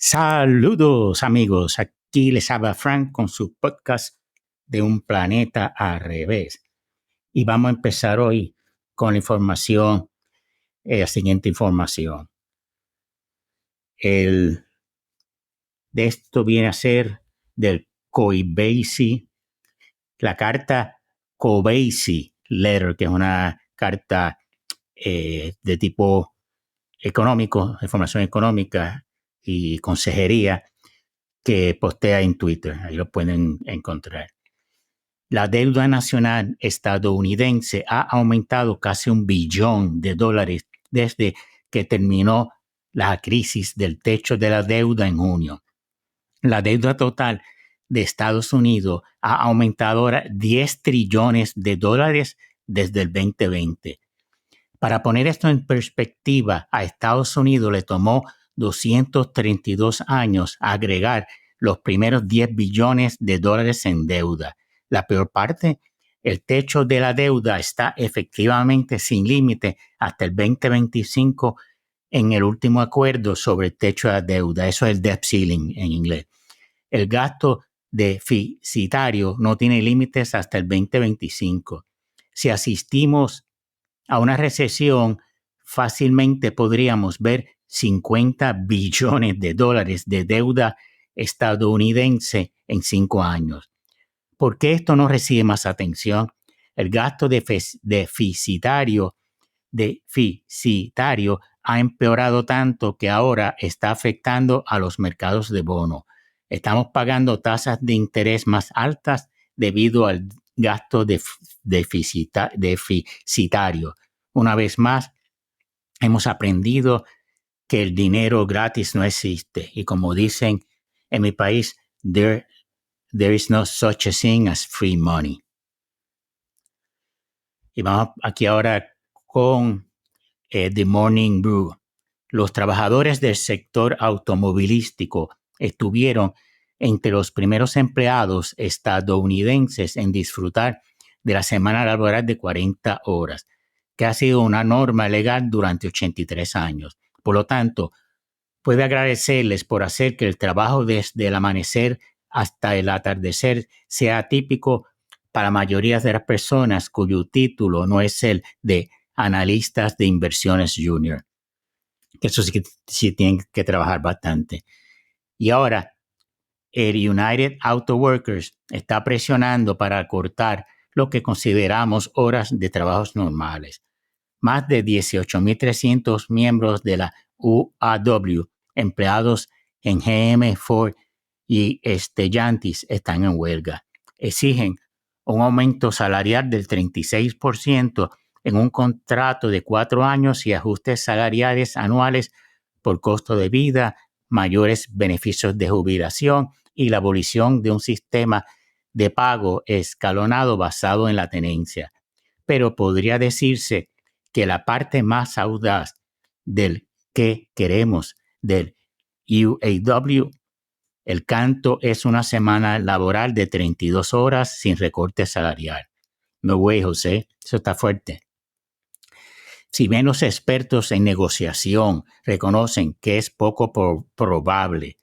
Saludos amigos, aquí les habla Frank con su podcast de Un Planeta al Revés. Y vamos a empezar hoy con la información, la siguiente información. De esto viene a ser del Coinbase, la carta Coinbase Letter, que es una carta de tipo económico, información económica y consejería que postea en Twitter. Ahí lo pueden encontrar. La deuda nacional estadounidense ha aumentado casi $1 billón desde que terminó la crisis del techo de la deuda en junio. La deuda total de Estados Unidos ha aumentado ahora $10 trillones desde el 2020. Para poner esto en perspectiva, a Estados Unidos le tomó 232 años agregar los primeros $10 billones en deuda. La peor parte, el techo de la deuda está efectivamente sin límite hasta el 2025 en el último acuerdo sobre el techo de la deuda. Eso es el debt ceiling en inglés. El gasto deficitario no tiene límites hasta el 2025. Si asistimos a una recesión, fácilmente podríamos ver $50 billones de deuda estadounidense en 5 años. ¿Por qué esto no recibe más atención? El gasto deficitario ha empeorado tanto que ahora está afectando a los mercados de bono. Estamos pagando tasas de interés más altas debido al gasto deficitario. Una vez más, hemos aprendido que el dinero gratis no existe. Y como dicen en mi país, there is no such a thing as free money. Y vamos aquí ahora con The Morning Brew. Los trabajadores del sector automovilístico estuvieron entre los primeros empleados estadounidenses en disfrutar de la semana laboral de 40 horas, que ha sido una norma legal durante 83 años. Por lo tanto, puede agradecerles por hacer que el trabajo desde el amanecer hasta el atardecer sea típico para la mayoría de las personas cuyo título no es el de analistas de inversiones junior. Eso sí tienen que trabajar bastante. Y ahora, el United Auto Workers está presionando para cortar lo que consideramos horas de trabajos normales. Más de 18,300 miembros de la UAW, empleados en GM, Ford y Stellantis, están en huelga. Exigen un aumento salarial del 36% en un contrato de 4 años y ajustes salariales anuales por costo de vida, mayores beneficios de jubilación y la abolición de un sistema de pago escalonado basado en la tenencia. Pero podría decirse que la parte más audaz del que queremos del UAW, el canto, es una semana laboral de 32 horas sin recorte salarial. No way, José, eso está fuerte. Si bien los expertos en negociación reconocen que es poco probable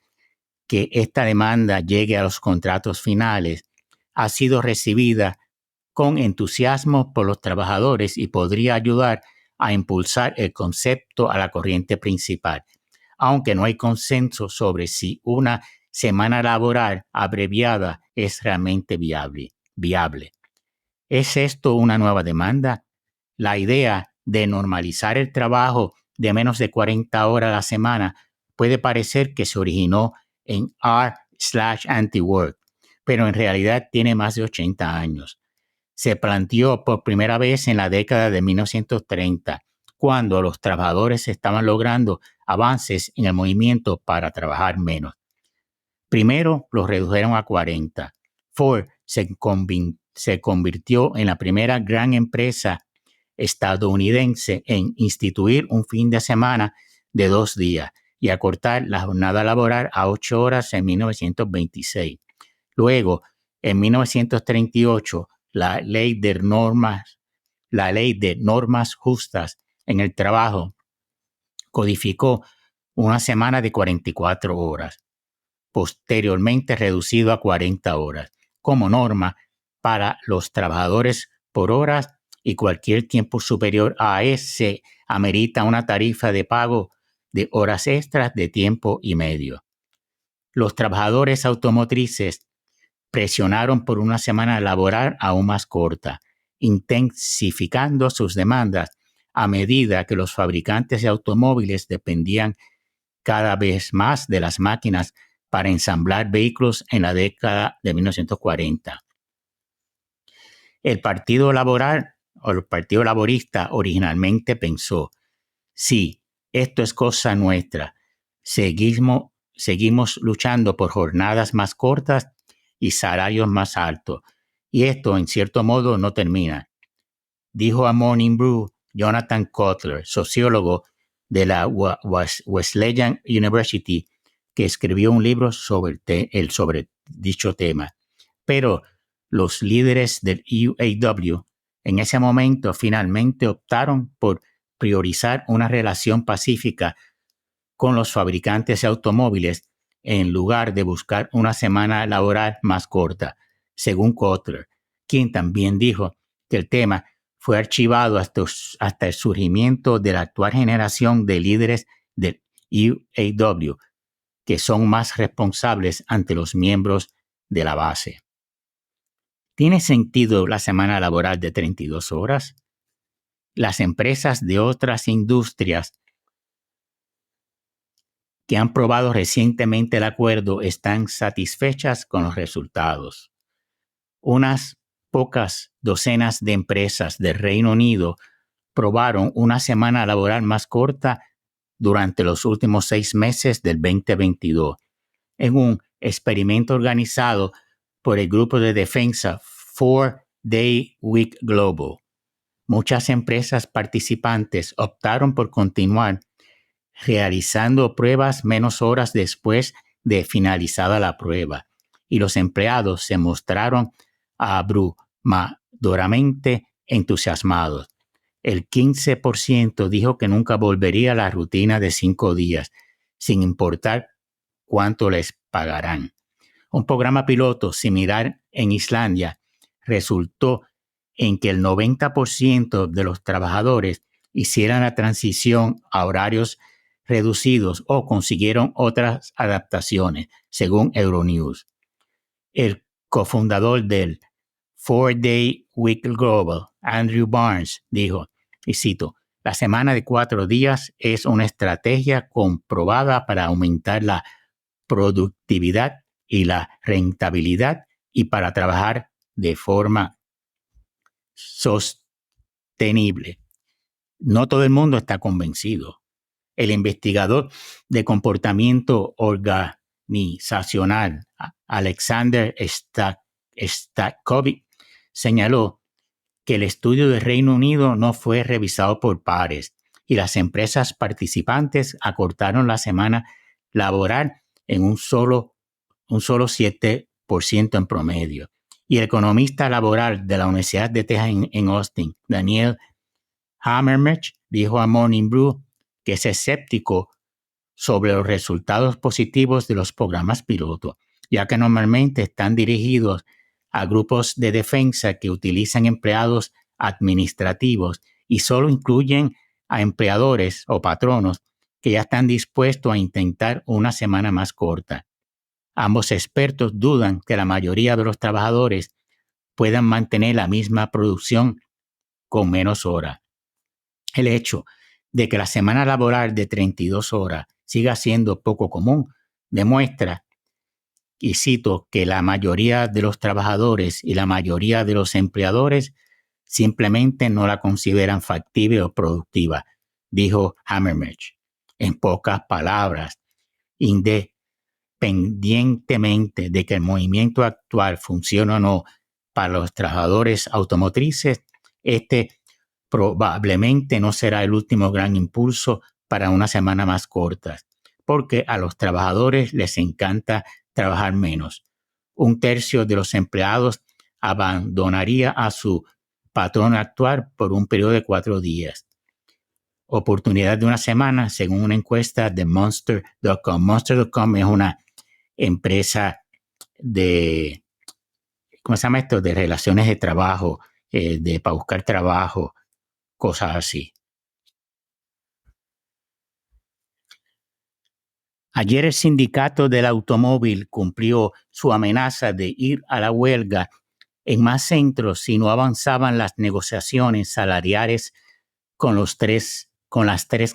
que esta demanda llegue a los contratos finales, ha sido recibida con entusiasmo por los trabajadores y podría ayudar a impulsar el concepto a la corriente principal, aunque no hay consenso sobre si una semana laboral abreviada es realmente viable. ¿Es esto una nueva demanda? La idea de normalizar el trabajo de menos de 40 horas a la semana puede parecer que se originó en r/anti-work, pero en realidad tiene más de 80 años. Se planteó por primera vez en la década de 1930, cuando los trabajadores estaban logrando avances en el movimiento para trabajar menos. Primero los redujeron a 40. Ford se convirtió en la primera gran empresa estadounidense en instituir un fin de semana de 2 días y acortar la jornada laboral a 8 horas en 1926. Luego, en 1938, la ley de normas justas en el trabajo codificó una semana de 44 horas, posteriormente reducido a 40 horas, como norma para los trabajadores por horas, y cualquier tiempo superior a ese amerita una tarifa de pago de horas extras de tiempo y medio. Los trabajadores automotrices presionaron por una semana laboral aún más corta, intensificando sus demandas a medida que los fabricantes de automóviles dependían cada vez más de las máquinas para ensamblar vehículos en la década de 1940. El Partido Laborista originalmente pensó: sí, esto es cosa nuestra. Seguimos luchando por jornadas más cortas y salarios más altos. Y esto, en cierto modo, no termina, dijo a Morning Brew Jonathan Kotler, sociólogo de la Wesleyan University, que escribió un libro sobre dicho tema. Pero los líderes del UAW en ese momento finalmente optaron por priorizar una relación pacífica con los fabricantes de automóviles en lugar de buscar una semana laboral más corta, según Kotler, quien también dijo que el tema fue archivado hasta el surgimiento de la actual generación de líderes del UAW, que son más responsables ante los miembros de la base. ¿Tiene sentido la semana laboral de 32 horas? Las empresas de otras industrias que han probado recientemente el acuerdo están satisfechas con los resultados. Unas pocas docenas de empresas del Reino Unido probaron una semana laboral más corta durante los últimos 6 meses del 2022, en un experimento organizado por el grupo de defensa 4-Day Week Global. Muchas empresas participantes optaron por continuar realizando pruebas menos horas después de finalizada la prueba, y los empleados se mostraron abrumadoramente entusiasmados. El 15% dijo que nunca volvería a la rutina de 5 días, sin importar cuánto les pagarán. Un programa piloto similar en Islandia resultó en que el 90% de los trabajadores hicieran la transición a horarios reducidos o consiguieron otras adaptaciones, según Euronews. El cofundador del 4-Day Week Global, Andrew Barnes, dijo, y cito: la semana de 4 días es una estrategia comprobada para aumentar la productividad y la rentabilidad y para trabajar de forma sostenible. No todo el mundo está convencido. El investigador de comportamiento organizacional, Alexander Stakovic, señaló que el estudio del Reino Unido no fue revisado por pares y las empresas participantes acortaron la semana laboral en un solo 7% en promedio. Y el economista laboral de la Universidad de Texas en Austin, Daniel Hammermich, dijo a Morning Brew que es escéptico sobre los resultados positivos de los programas piloto, ya que normalmente están dirigidos a grupos de defensa que utilizan empleados administrativos y solo incluyen a empleadores o patronos que ya están dispuestos a intentar una semana más corta. Ambos expertos dudan que la mayoría de los trabajadores puedan mantener la misma producción con menos horas. El hecho de que la semana laboral de 32 horas siga siendo poco común demuestra, y cito, que la mayoría de los trabajadores y la mayoría de los empleadores simplemente no la consideran factible o productiva, dijo Hammermich. En pocas palabras, independientemente de que el movimiento actual funcione o no para los trabajadores automotrices, probablemente no será el último gran impulso para una semana más corta, porque a los trabajadores les encanta trabajar menos. 1/3 de los empleados abandonaría a su patrón actual por un periodo de 4 días. oportunidad de una semana, según una encuesta de Monster.com. Monster.com es una empresa de, ¿cómo se llama esto? De relaciones de trabajo, para buscar trabajo, cosas así. Ayer el sindicato del automóvil cumplió su amenaza de ir a la huelga en más centros si no avanzaban las negociaciones salariales con las tres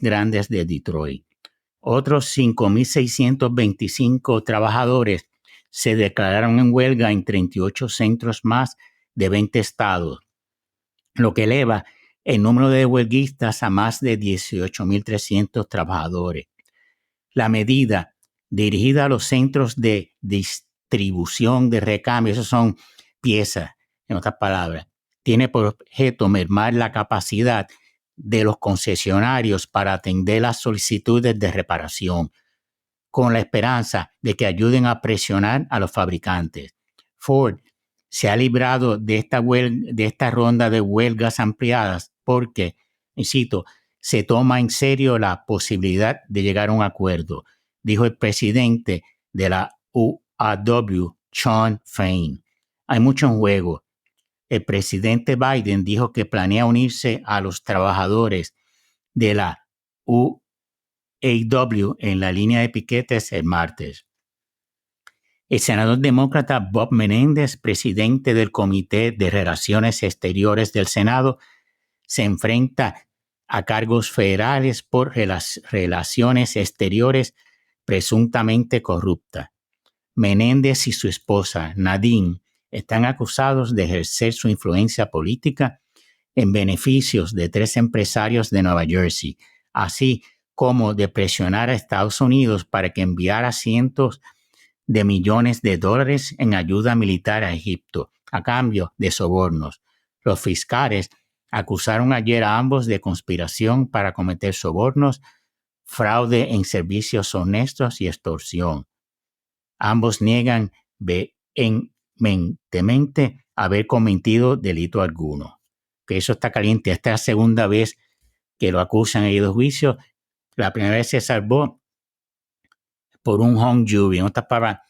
grandes de Detroit. Otros 5.625 trabajadores se declararon en huelga en 38 centros más de 20 estados, lo que eleva el número de huelguistas a más de 18.300 trabajadores. La medida dirigida a los centros de distribución de recambio, esos son piezas, en otras palabras, tiene por objeto mermar la capacidad de los concesionarios para atender las solicitudes de reparación, con la esperanza de que ayuden a presionar a los fabricantes. Ford se ha librado de esta ronda de huelgas ampliadas porque, cito, se toma en serio la posibilidad de llegar a un acuerdo, dijo el presidente de la UAW, Shawn Fain. Hay mucho en juego. El presidente Biden dijo que planea unirse a los trabajadores de la UAW en la línea de piquetes el martes. El senador demócrata Bob Menéndez, presidente del Comité de Relaciones Exteriores del Senado, se enfrenta a cargos federales por relaciones exteriores presuntamente corruptas. Menéndez y su esposa, Nadine, están acusados de ejercer su influencia política en beneficios de 3 empresarios de Nueva Jersey, así como de presionar a Estados Unidos para que enviara cientos de millones de dólares en ayuda militar a Egipto, a cambio de sobornos. Los fiscales acusaron ayer a ambos de conspiración para cometer sobornos, fraude en servicios honestos y extorsión. Ambos niegan vehementemente haber cometido delito alguno. Que eso está caliente. Esta es la segunda vez que lo acusan en los juicios. La primera vez se salvó por un hung jury. En otras palabras,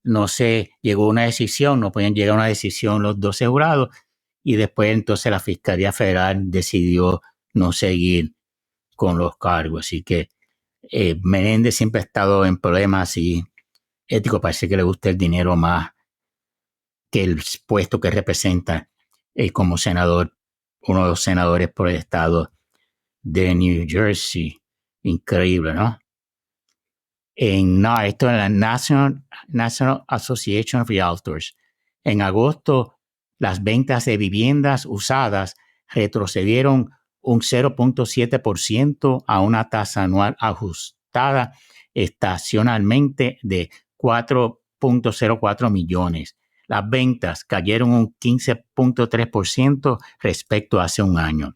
no se llegó a una decisión, no podían llegar a una decisión los 12 jurados, y después entonces la Fiscalía Federal decidió no seguir con los cargos. Así que Menéndez siempre ha estado en problemas así éticos. Parece que le gusta el dinero más que el puesto que representa como senador, uno de los senadores por el estado de New Jersey. Increíble, ¿no? Esto es la National Association of Realtors. En agosto, las ventas de viviendas usadas retrocedieron un 0.7% a una tasa anual ajustada estacionalmente de 4.04 millones. Las ventas cayeron un 15.3% respecto a hace un año.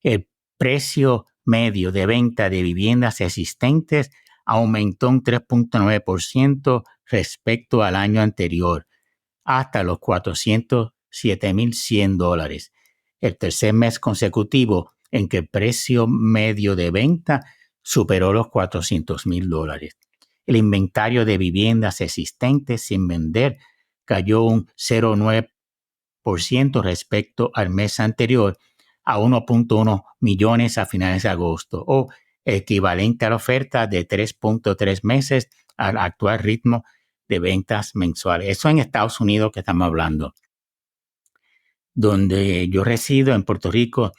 El precio medio de venta de viviendas existentes aumentó un 3.9% respecto al año anterior, hasta los $407,100. El tercer mes consecutivo en que el precio medio de venta superó los $400,000. El inventario de viviendas existentes sin vender cayó un 0.9% respecto al mes anterior, a 1.1 millones a finales de agosto, o equivalente a la oferta de 3.3 meses al actual ritmo de ventas mensuales. Eso en Estados Unidos que estamos hablando. Donde yo resido, en Puerto Rico,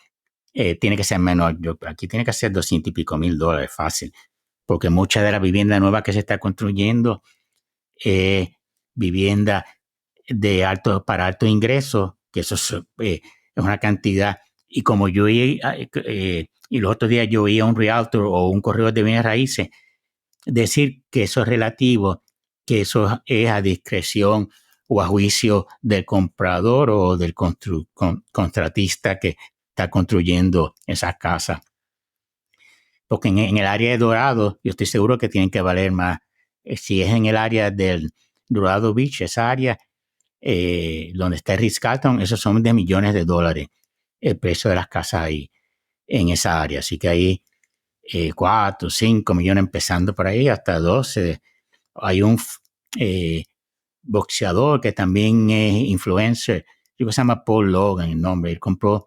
tiene que ser menor. Aquí tiene que ser $200 y pico mil fácil, porque mucha de la vivienda nueva que se está construyendo es vivienda para alto ingreso, que eso es una cantidad. Y como yo y los otros días yo oía a un realtor o un corredor de bienes raíces decir que eso es relativo, que eso es a discreción o a juicio del comprador o del contratista que está construyendo esas casas. Porque en el área de Dorado, yo estoy seguro que tienen que valer más. Si es en el área del Dorado Beach, esa área donde está el Ritz-Carlton, esos son de millones de dólares el precio de las casas ahí. en esa área. Así que ahí 4, 5 millones empezando por ahí, hasta 12. Hay un boxeador que también es influencer, creo que se llama Paul Logan el nombre. Él compró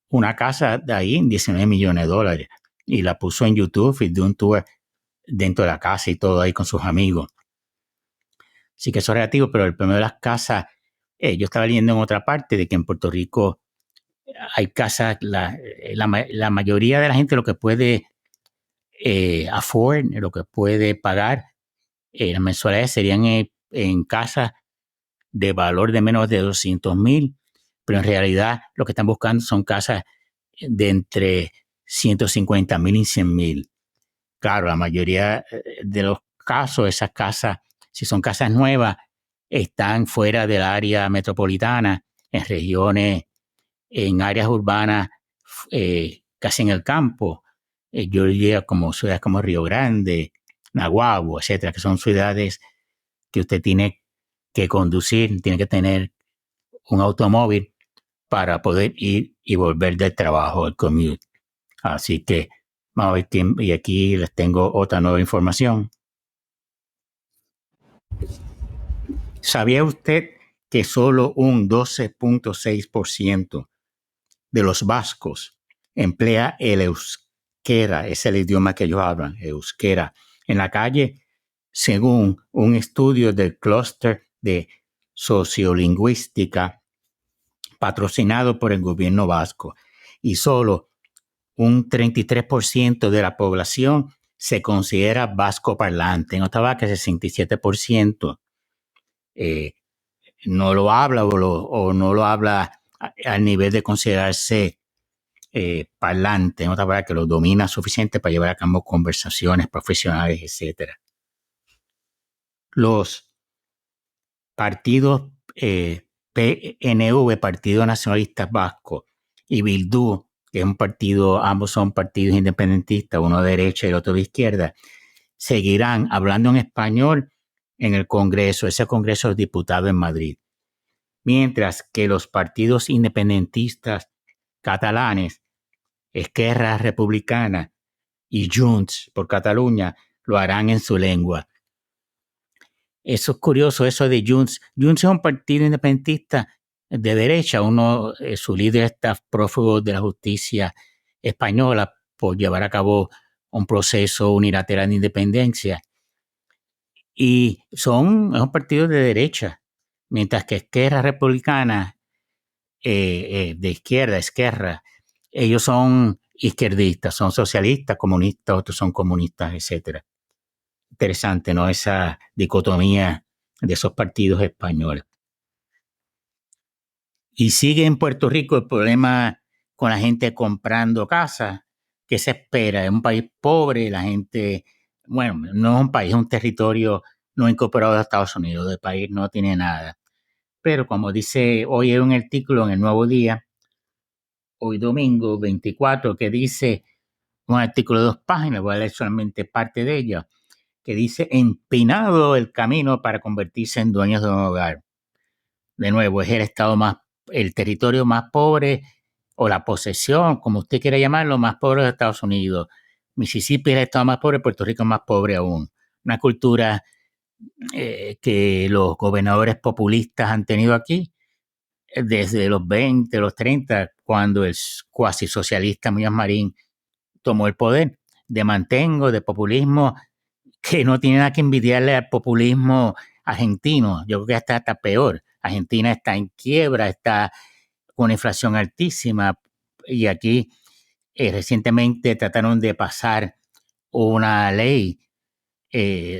una casa de ahí en $19 millones y la puso en YouTube y dio un tour dentro de la casa y todo ahí con sus amigos. Así que eso es relativo, pero el problema de las casas, yo estaba leyendo en otra parte de que en Puerto Rico hay casas, la mayoría de la gente lo que puede afford, lo que puede pagar las mensualidades serían en casas de valor de menos de 200,000, pero en realidad lo que están buscando son casas de entre 150,000 y 100,000. Claro, la mayoría de los casos, esas casas, si son casas nuevas, están fuera del área metropolitana, en regiones, en áreas urbanas, casi en el campo. Yo diría como ciudades como Río Grande, Naguabo, etcétera, que son ciudades que usted tiene que conducir, tiene que tener un automóvil para poder ir y volver del trabajo, el commute. Así que vamos a ver, y aquí les tengo otra nueva información. ¿Sabía usted que solo un 12.6% de los vascos emplea el euskera, es el idioma que ellos hablan, euskera, en la calle, según un estudio del clúster de sociolingüística patrocinado por el gobierno vasco? Y solo un 33% de la población se considera vasco parlante. En otra que 67% no lo habla o no lo habla al nivel de considerarse parlante, en otra palabra, que lo domina suficiente para llevar a cabo conversaciones profesionales, etc. Los partidos PNV, Partido Nacionalista Vasco, y Bildu, que es un partido, ambos son partidos independentistas, uno de derecha y el otro de izquierda, seguirán hablando en español en el Congreso, ese Congreso de Diputados en Madrid. Mientras que los partidos independentistas catalanes, Esquerra Republicana y Junts por Cataluña, lo harán en su lengua. Eso es curioso, eso de Junts. Junts es un partido independentista de derecha. Su líder está prófugo de la justicia española por llevar a cabo un proceso unilateral de independencia. Y es un partido de derecha, mientras que Esquerra Republicana, de izquierda, Esquerra, ellos son izquierdistas, son socialistas, comunistas, otros son comunistas, etcétera. Interesante, ¿no? Esa dicotomía de esos partidos españoles. Y sigue en Puerto Rico el problema con la gente comprando casas. ¿Qué se espera? Es un país pobre, la gente, bueno, no es un país, es un territorio no incorporado a Estados Unidos, el país no tiene nada. Pero como dice, hoy hay un artículo en el Nuevo Día, hoy domingo 24, que dice, un artículo de 2 páginas, voy a leer solamente parte de ella, que dice, empinado el camino para convertirse en dueños de un hogar. De nuevo, es el territorio más pobre o la posesión, como usted quiera llamarlo, más pobre de Estados Unidos. Mississippi es el estado más pobre, Puerto Rico es más pobre aún. Una cultura que los gobernadores populistas han tenido aquí desde los 20, los 30, cuando el cuasi socialista Muñoz Marín tomó el poder, de mantengo, de populismo, que no tiene nada que envidiarle al populismo argentino. Yo creo que está peor. Argentina está en quiebra, está con una inflación altísima y aquí recientemente trataron de pasar una ley,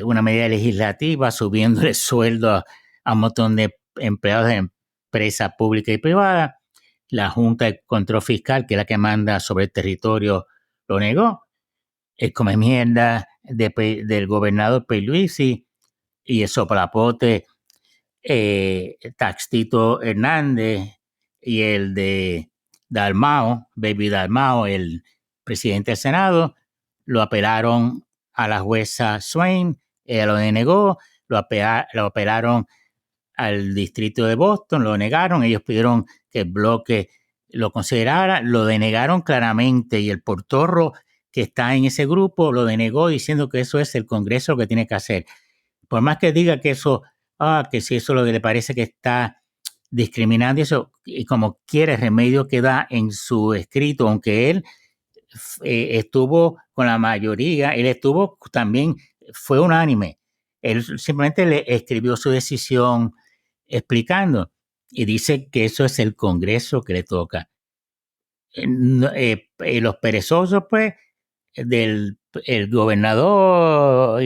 una medida legislativa subiendo el sueldo a un montón de empleados de empresas públicas y privadas. La Junta de Control Fiscal, que es la que manda sobre el territorio, lo negó. El come mierda del gobernador Pierluisi y el soplapote Taxito Hernández y el de Dalmao, Baby Dalmao, el presidente del Senado, lo apelaron a la jueza Swain, ella lo denegó, lo apelaron al distrito de Boston, lo negaron, ellos pidieron que el bloque lo considerara, lo denegaron claramente y el portorro que está en ese grupo lo denegó diciendo que eso es el Congreso lo que tiene que hacer. Por más que diga que eso, que si eso es lo que le parece que está discriminando y eso, y como quiere, el remedio que da en su escrito, aunque él estuvo con la mayoría, él estuvo también, fue unánime. Él simplemente le escribió su decisión explicando y dice que eso es el Congreso que le toca. Los perezosos, pues, del el gobernador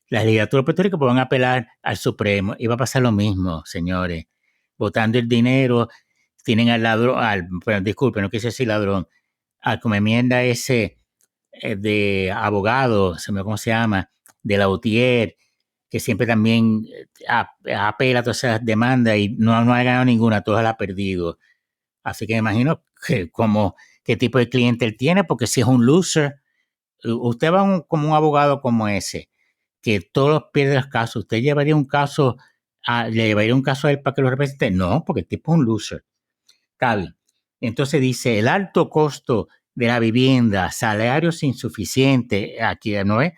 la legislatura de Puerto Rico pues, van a apelar al Supremo y va a pasar lo mismo, señores. Votando el dinero, tienen al ladrón, bueno, disculpen, no quise decir ladrón, al como enmienda ese de abogado, se me cómo se llama, de la UTIER, que siempre también apela a todas esas demandas y no ha ganado ninguna, todas las ha perdido. Así que me imagino que como qué tipo de cliente él tiene, porque si es un loser, usted va como un abogado como ese, que todos pierden los casos, ¿usted llevaría un caso, le llevaría un caso a él para que lo represente? No, porque el tipo es un loser. Está bien. Entonces dice, el alto costo de la vivienda, salarios insuficientes, aquí no es,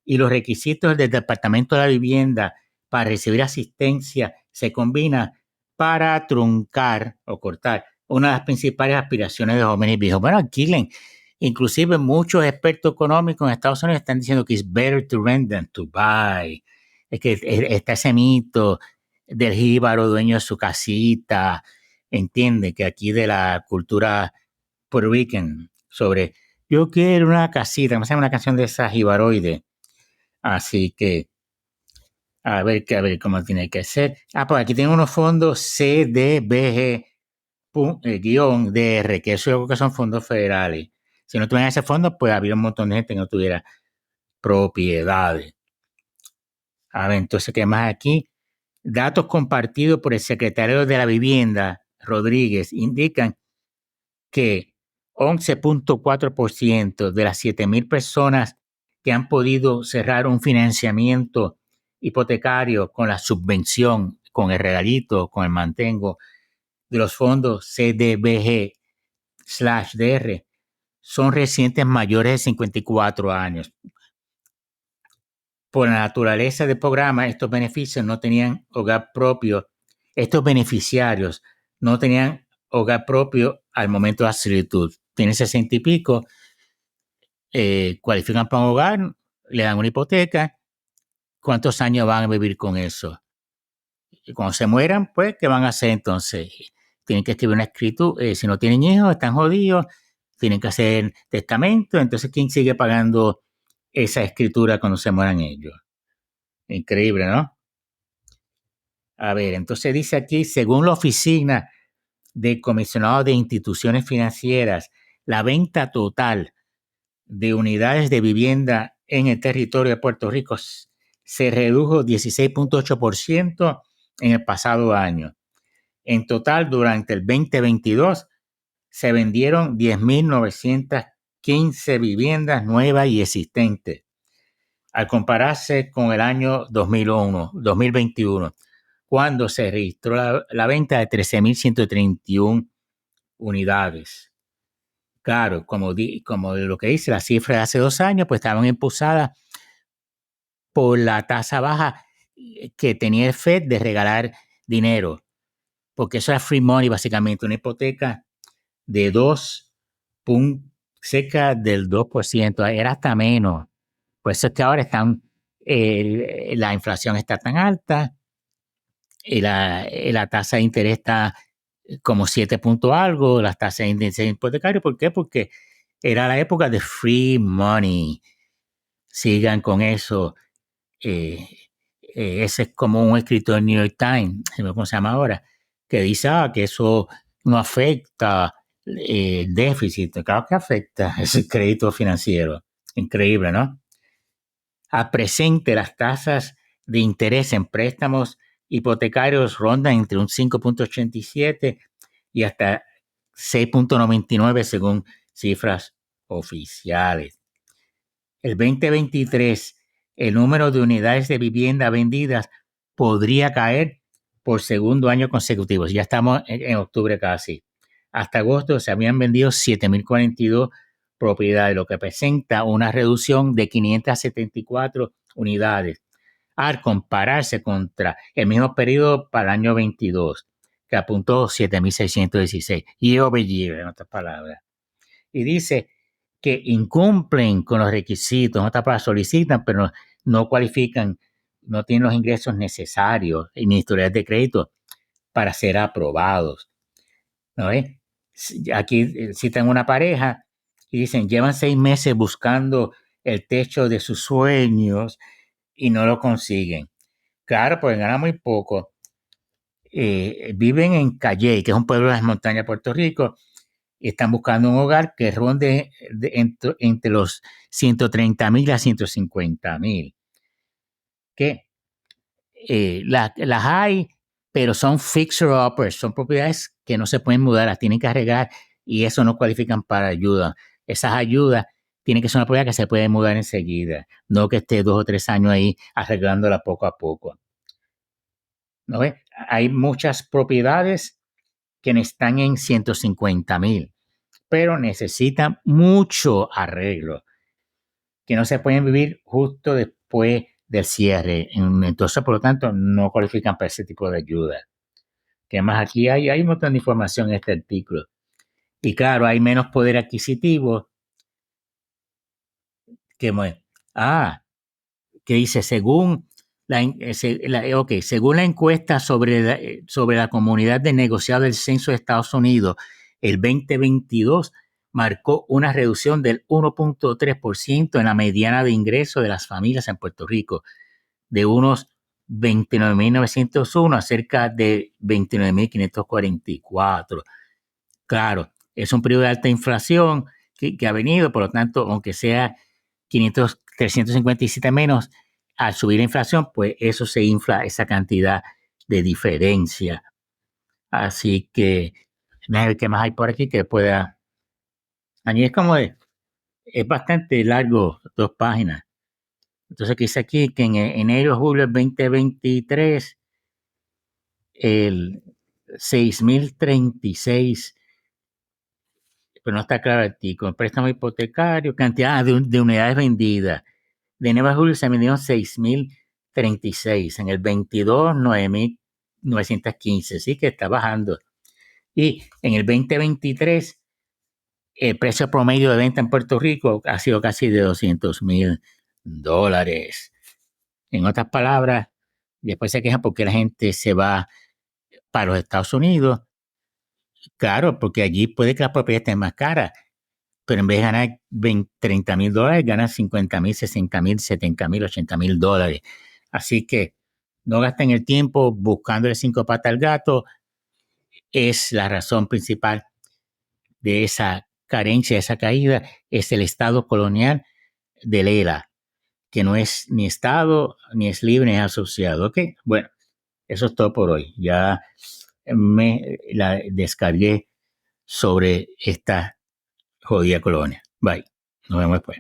y los requisitos del Departamento de la Vivienda para recibir asistencia se combinan para truncar o cortar una de las principales aspiraciones de jóvenes y viejos. Bueno, alquilen. Inclusive muchos expertos económicos en Estados Unidos están diciendo que it's better to rent than to buy. Es que está ese mito del jíbaro dueño de su casita. Entiende que aquí de la cultura puertorriqueña sobre yo quiero una casita, me sale una canción de esa jibaroide. Así que a ver cómo tiene que ser. Pues aquí tengo unos fondos CDBG guión DR, que eso yo creo que son fondos federales. Si no tuvieran ese fondo, pues había un montón de gente que no tuviera propiedades. A ver, entonces, ¿qué más aquí? Datos compartidos por el secretario de la Vivienda, Rodríguez, indican que 11.4% de las 7,000 personas que han podido cerrar un financiamiento hipotecario con la subvención, con el regalito, con el mantengo de los fondos CDBG/DR, son residentes mayores de 54 años. Por la naturaleza del programa, estos beneficios no tenían hogar propio. Estos beneficiarios no tenían hogar propio al momento de la solicitud. Tienen 60 y pico, cualifican para un hogar, le dan una hipoteca. ¿Cuántos años van a vivir con eso? Y cuando se mueran, pues, ¿qué van a hacer entonces? Tienen que escribir una escritura. Si no tienen hijos, están jodidos. Tienen que hacer testamento. Entonces, ¿quién sigue pagando esa escritura cuando se mueran ellos? Increíble, ¿no? A ver, entonces dice aquí, según la Oficina de Comisionado de Instituciones Financieras, la venta total de unidades de vivienda en el territorio de Puerto Rico se redujo 16.8% en el pasado año. En total, durante el 2022, se vendieron 10.915 viviendas nuevas y existentes, al compararse con el año 2021, cuando se registró la venta de 13.131 unidades. Claro, como lo que dice, las cifras de hace 2 años, pues estaban impulsadas por la tasa baja que tenía el FED de regalar dinero, porque eso era free money, básicamente, una hipoteca de cerca del 2%, era hasta menos. Por eso es que ahora la inflación está tan alta y la tasa de interés está como 7 puntos algo, las tasas de interés hipotecario. ¿Por qué? Porque era la época de free money. Sigan con eso. Ese es como un escritor del New York Times, ¿cómo se llama ahora? Que dice que eso no afecta el déficit. Claro que afecta ese crédito financiero. Increíble, ¿no? A presente, las tasas de interés en préstamos hipotecarios rondan entre un 5.87 y hasta 6.99 según cifras oficiales. El 2023, el número de unidades de vivienda vendidas podría caer por segundo año consecutivo. Ya estamos en octubre casi. Hasta agosto se habían vendido 7.042 propiedades, lo que presenta una reducción de 574 unidades al compararse contra el mismo periodo para el año 22, que apuntó 7.616. Year over year, en otras palabras. Y dice que incumplen con los requisitos, en otras palabras, solicitan, pero no cualifican, no tienen los ingresos necesarios ni historial de crédito para ser aprobados. ¿No ves? Aquí citan una pareja y dicen, llevan 6 meses buscando el techo de sus sueños y no lo consiguen. Claro, pues ganan muy poco. Viven en Calley, que es un pueblo de las montañas de Puerto Rico, y están buscando un hogar que ronde entre los 130,000 a 150,000. Que las hay, pero son fixer-uppers, son propiedades que no se pueden mudar, las tienen que arreglar y eso no cualifican para ayuda. Esas ayudas tienen que ser una propiedad que se puede mudar enseguida, no que esté 2 o 3 años ahí arreglándola poco a poco. ¿No ves? Hay muchas propiedades que están en 150,000, pero necesitan mucho arreglo, que no se pueden vivir justo después del cierre. Entonces, por lo tanto, no cualifican para ese tipo de ayuda. Que más aquí hay un montón de información en este artículo. Y claro, hay menos poder adquisitivo que, que dice, según según la encuesta sobre la comunidad de negociados del Censo de Estados Unidos, el 2022 marcó una reducción del 1.3% en la mediana de ingresos de las familias en Puerto Rico, de unos 29.901 a cerca de 29.544. Claro, es un periodo de alta inflación que ha venido, por lo tanto, aunque sea 357 menos, al subir la inflación, pues eso se infla esa cantidad de diferencia. Así que, déjame ver qué más hay por aquí que pueda añadir. Es bastante largo, 2 páginas. Entonces, dice aquí que en enero, julio del 2023, el 6.036, pero no está claro el artículo, préstamo hipotecario, cantidad de unidades vendidas. De enero a julio se vendieron 6.036, en el 22, 9.915, sí que está bajando. Y en el 2023, el precio promedio de venta en Puerto Rico ha sido casi de $200,000. En otras palabras, después se quejan porque la gente se va para los Estados Unidos. Claro, porque allí puede que la propiedad esté más cara, pero en vez de ganar $30,000, ganan $50,000, $60,000, $70,000, $80,000. Así que no gasten el tiempo buscándole 5 patas al gato. Es la razón principal de esa carencia, esa caída, es el Estado colonial de Lela, que no es ni Estado, ni es libre, ni es asociado. ¿Ok? Bueno, eso es todo por hoy. Ya me la descargué sobre esta jodida colonia. Bye. Nos vemos después.